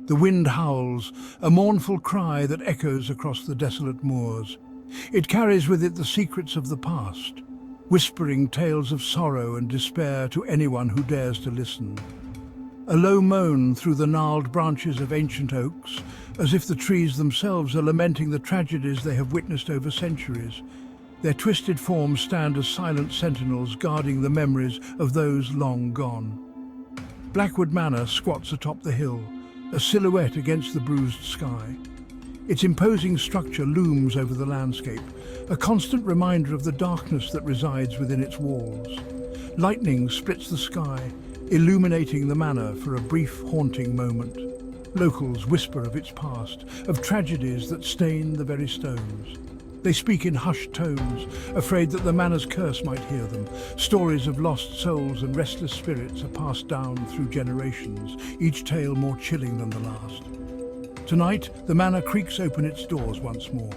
The wind howls, a mournful cry that echoes across the desolate moors. It carries with it the secrets of the past, whispering tales of sorrow and despair to anyone who dares to listen. A low moan through the gnarled branches of ancient oaks, as if the trees themselves are lamenting the tragedies they have witnessed over centuries. Their twisted forms stand as silent sentinels guarding the memories of those long gone. Blackwood Manor squats atop the hill, a silhouette against the bruised sky. Its imposing structure looms over the landscape, a constant reminder of the darkness that resides within its walls. Lightning splits the sky, illuminating the manor for a brief, haunting moment. Locals whisper of its past, of tragedies that stain the very stones. They speak in hushed tones, afraid that the manor's curse might hear them. Stories of lost souls and restless spirits are passed down through generations, each tale more chilling than the last. Tonight, the manor creaks open its doors once more.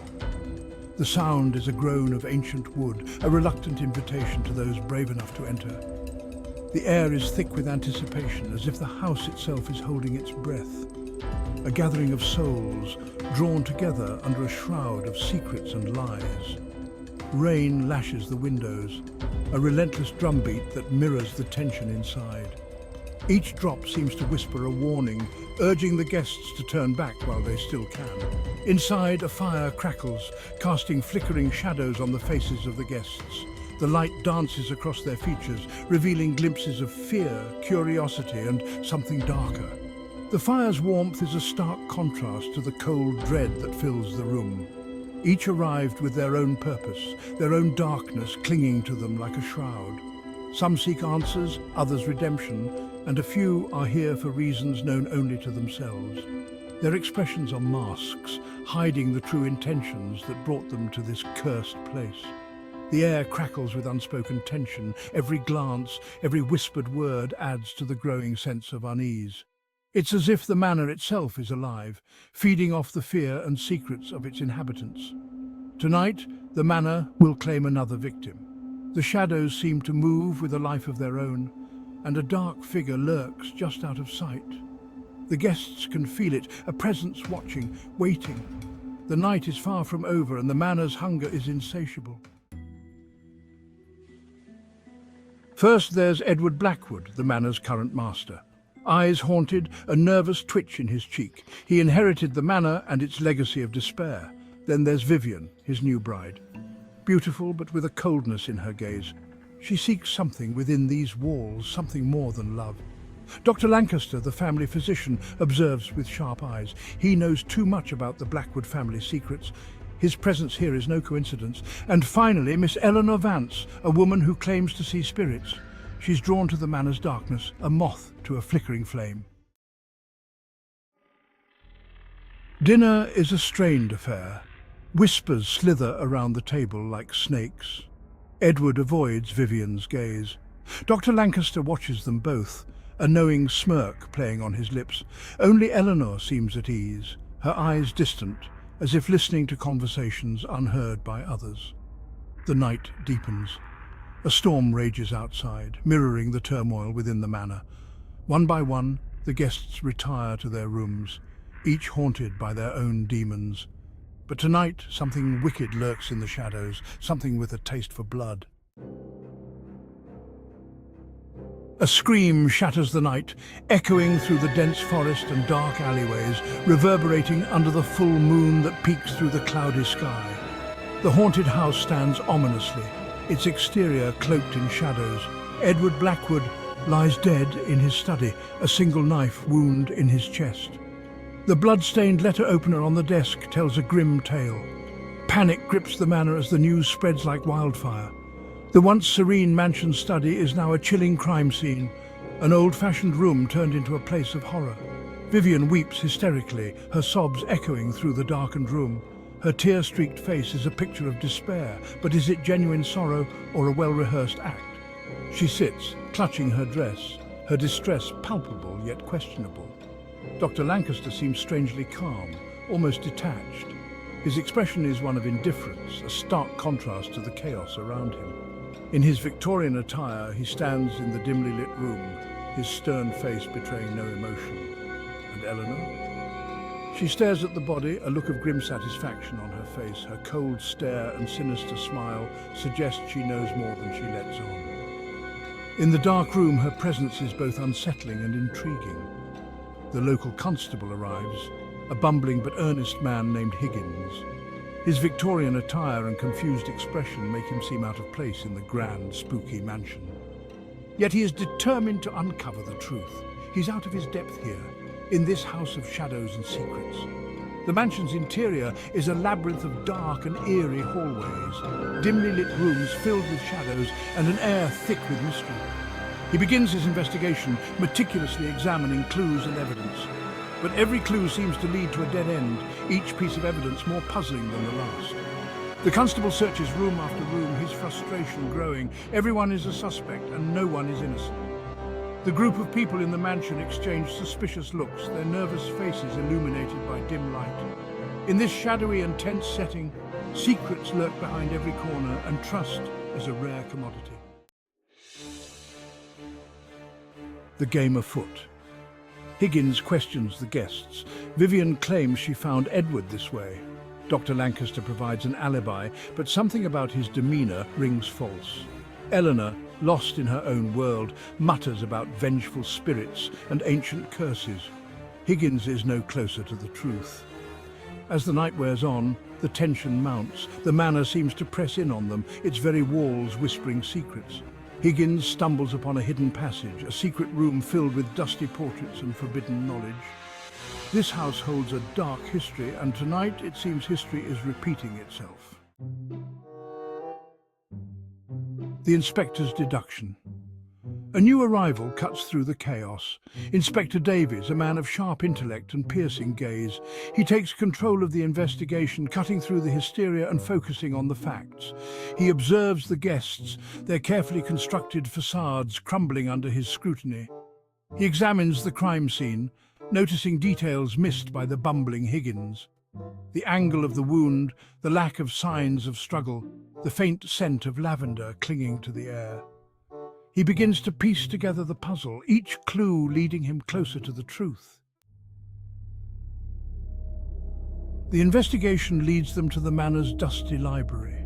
The sound is a groan of ancient wood, a reluctant invitation to those brave enough to enter. The air is thick with anticipation, as if the house itself is holding its breath. A gathering of souls, drawn together under a shroud of secrets and lies. Rain lashes the windows, a relentless drumbeat that mirrors the tension inside. Each drop seems to whisper a warning, urging the guests to turn back while they still can. Inside, a fire crackles, casting flickering shadows on the faces of the guests. The light dances across their features, revealing glimpses of fear, curiosity, and something darker. The fire's warmth is a stark contrast to the cold dread that fills the room. Each arrived with their own purpose, their own darkness clinging to them like a shroud. Some seek answers, others redemption, and a few are here for reasons known only to themselves. Their expressions are masks, hiding the true intentions that brought them to this cursed place. The air crackles with unspoken tension. Every glance, every whispered word adds to the growing sense of unease. It's as if the manor itself is alive, feeding off the fear and secrets of its inhabitants. Tonight, the manor will claim another victim. The shadows seem to move with a life of their own, and a dark figure lurks just out of sight. The guests can feel it, a presence watching, waiting. The night is far from over, and the manor's hunger is insatiable. First, there's Edward Blackwood, the manor's current master. Eyes haunted, a nervous twitch in his cheek. He inherited the manor and its legacy of despair. Then there's Vivian, his new bride. Beautiful, but with a coldness in her gaze. She seeks something within these walls, something more than love. Dr. Lancaster, the family physician, observes with sharp eyes. He knows too much about the Blackwood family secrets. His presence here is no coincidence. And finally, Miss Eleanor Vance, a woman who claims to see spirits. She's drawn to the manor's darkness, a moth to a flickering flame. Dinner is a strained affair. Whispers slither around the table like snakes. Edward avoids Vivian's gaze. Dr. Lancaster watches them both, a knowing smirk playing on his lips. Only Eleanor seems at ease, her eyes distant, as if listening to conversations unheard by others. The night deepens. A storm rages outside, mirroring the turmoil within the manor. One by one, the guests retire to their rooms, each haunted by their own demons. But tonight, something wicked lurks in the shadows, something with a taste for blood. A scream shatters the night, echoing through the dense forest and dark alleyways, reverberating under the full moon that peeks through the cloudy sky. The haunted house stands ominously, its exterior cloaked in shadows. Edward Blackwood lies dead in his study, a single knife wound in his chest. The blood-stained letter opener on the desk tells a grim tale. Panic grips the manor as the news spreads like wildfire. The once serene mansion study is now a chilling crime scene, an old-fashioned room turned into a place of horror. Vivian weeps hysterically, her sobs echoing through the darkened room. Her tear-streaked face is a picture of despair, but is it genuine sorrow or a well-rehearsed act? She sits, clutching her dress, her distress palpable yet questionable. Dr. Lancaster seems strangely calm, almost detached. His expression is one of indifference, a stark contrast to the chaos around him. In his Victorian attire, he stands in the dimly lit room, his stern face betraying no emotion. And Eleanor? She stares at the body, a look of grim satisfaction on her face. Her cold stare and sinister smile suggest she knows more than she lets on. In the dark room, her presence is both unsettling and intriguing. The local constable arrives, a bumbling but earnest man named Higgins. His Victorian attire and confused expression make him seem out of place in the grand, spooky mansion. Yet he is determined to uncover the truth. He's out of his depth here, in this house of shadows and secrets. The mansion's interior is a labyrinth of dark and eerie hallways, dimly lit rooms filled with shadows and an air thick with mystery. He begins his investigation, meticulously examining clues and evidence. But every clue seems to lead to a dead end, each piece of evidence more puzzling than the last. The constable searches room after room, his frustration growing. Everyone is a suspect and no one is innocent. The group of people in the mansion exchange suspicious looks, their nervous faces illuminated by dim light. In this shadowy and tense setting, secrets lurk behind every corner and trust is a rare commodity. The game afoot. Higgins questions the guests. Vivian claims she found Edward this way. Dr. Lancaster provides an alibi, but something about his demeanor rings false. Eleanor, lost in her own world, mutters about vengeful spirits and ancient curses. Higgins is no closer to the truth. As the night wears on, the tension mounts. The manor seems to press in on them, its very walls whispering secrets. Higgins stumbles upon a hidden passage, a secret room filled with dusty portraits and forbidden knowledge. This house holds a dark history, and tonight it seems history is repeating itself. The inspector's deduction. A new arrival cuts through the chaos. Inspector Davies, a man of sharp intellect and piercing gaze. He takes control of the investigation, cutting through the hysteria and focusing on the facts. He observes the guests, their carefully constructed facades crumbling under his scrutiny. He examines the crime scene, noticing details missed by the bumbling Higgins. The angle of the wound, the lack of signs of struggle, the faint scent of lavender clinging to the air. He begins to piece together the puzzle, each clue leading him closer to the truth. The investigation leads them to the manor's dusty library.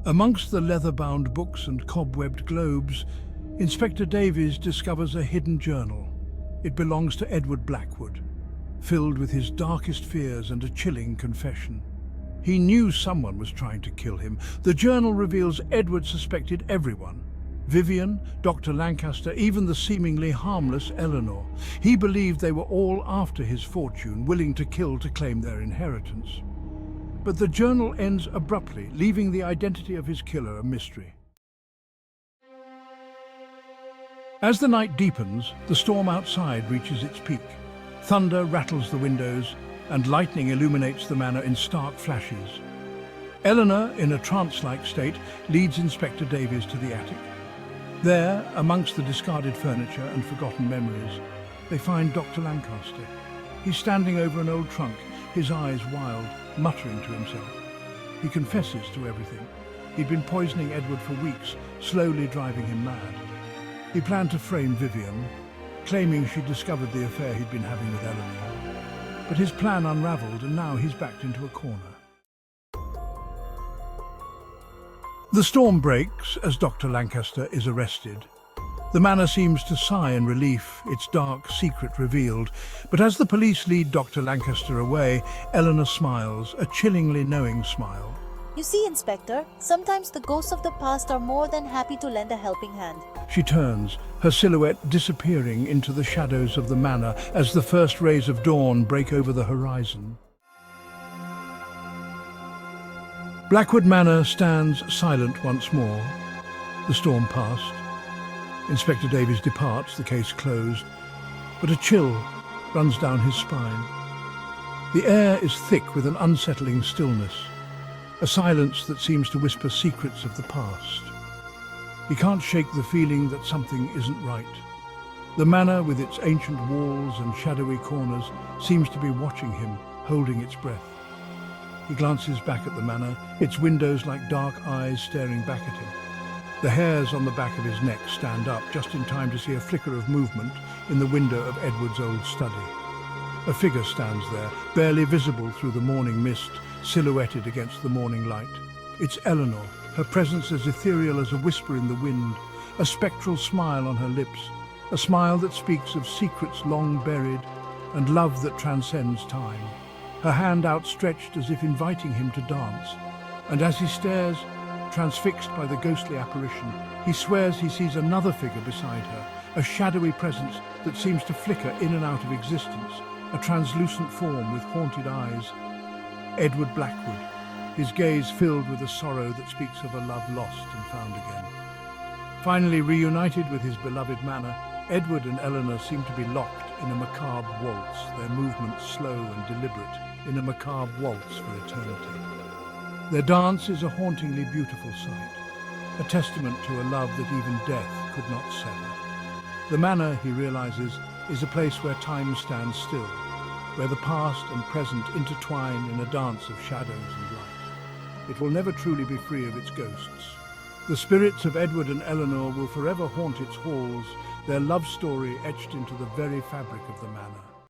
Amongst the leather-bound books and cobwebbed globes, Inspector Davies discovers a hidden journal. It belongs to Edward Blackwood, filled with his darkest fears and a chilling confession. He knew someone was trying to kill him. The journal reveals Edward suspected everyone. Vivian, Dr. Lancaster, even the seemingly harmless Eleanor. He believed they were all after his fortune, willing to kill to claim their inheritance. But the journal ends abruptly, leaving the identity of his killer a mystery. As the night deepens, the storm outside reaches its peak. Thunder rattles the windows, and lightning illuminates the manor in stark flashes. Eleanor, in a trance-like state, leads Inspector Davies to the attic. There, amongst the discarded furniture and forgotten memories, they find Dr. Lancaster. He's standing over an old trunk, his eyes wild, muttering to himself. He confesses to everything. He'd been poisoning Edward for weeks, slowly driving him mad. He planned to frame Vivian, claiming she'd discovered the affair he'd been having with Eleanor. But his plan unraveled, and now he's backed into a corner. The storm breaks as Dr. Lancaster is arrested. The manor seems to sigh in relief, its dark secret revealed. But as the police lead Dr. Lancaster away, Eleanor smiles, a chillingly knowing smile. You see, Inspector, sometimes the ghosts of the past are more than happy to lend a helping hand. She turns, her silhouette disappearing into the shadows of the manor as the first rays of dawn break over the horizon. Blackwood Manor stands silent once more. The storm passed. Inspector Davies departs, the case closed, but a chill runs down his spine. The air is thick with an unsettling stillness, a silence that seems to whisper secrets of the past. He can't shake the feeling that something isn't right. The manor, with its ancient walls and shadowy corners, seems to be watching him, holding its breath. He glances back at the manor, its windows like dark eyes staring back at him. The hairs on the back of his neck stand up just in time to see a flicker of movement in the window of Edward's old study. A figure stands there, barely visible through the morning mist, silhouetted against the morning light. It's Eleanor, her presence as ethereal as a whisper in the wind, a spectral smile on her lips, a smile that speaks of secrets long buried and love that transcends time. Her hand outstretched as if inviting him to dance. And as he stares, transfixed by the ghostly apparition, he swears he sees another figure beside her, a shadowy presence that seems to flicker in and out of existence, a translucent form with haunted eyes. Edward Blackwood, his gaze filled with a sorrow that speaks of a love lost and found again. Finally reunited with his beloved manor, Edward and Eleanor seem to be locked in a macabre waltz, their movements slow and deliberate, in a macabre waltz for eternity. Their dance is a hauntingly beautiful sight, a testament to a love that even death could not sever. The manor, he realizes, is a place where time stands still, where the past and present intertwine in a dance of shadows and light. It will never truly be free of its ghosts. The spirits of Edward and Eleanor will forever haunt its halls, their love story etched into the very fabric of the manor.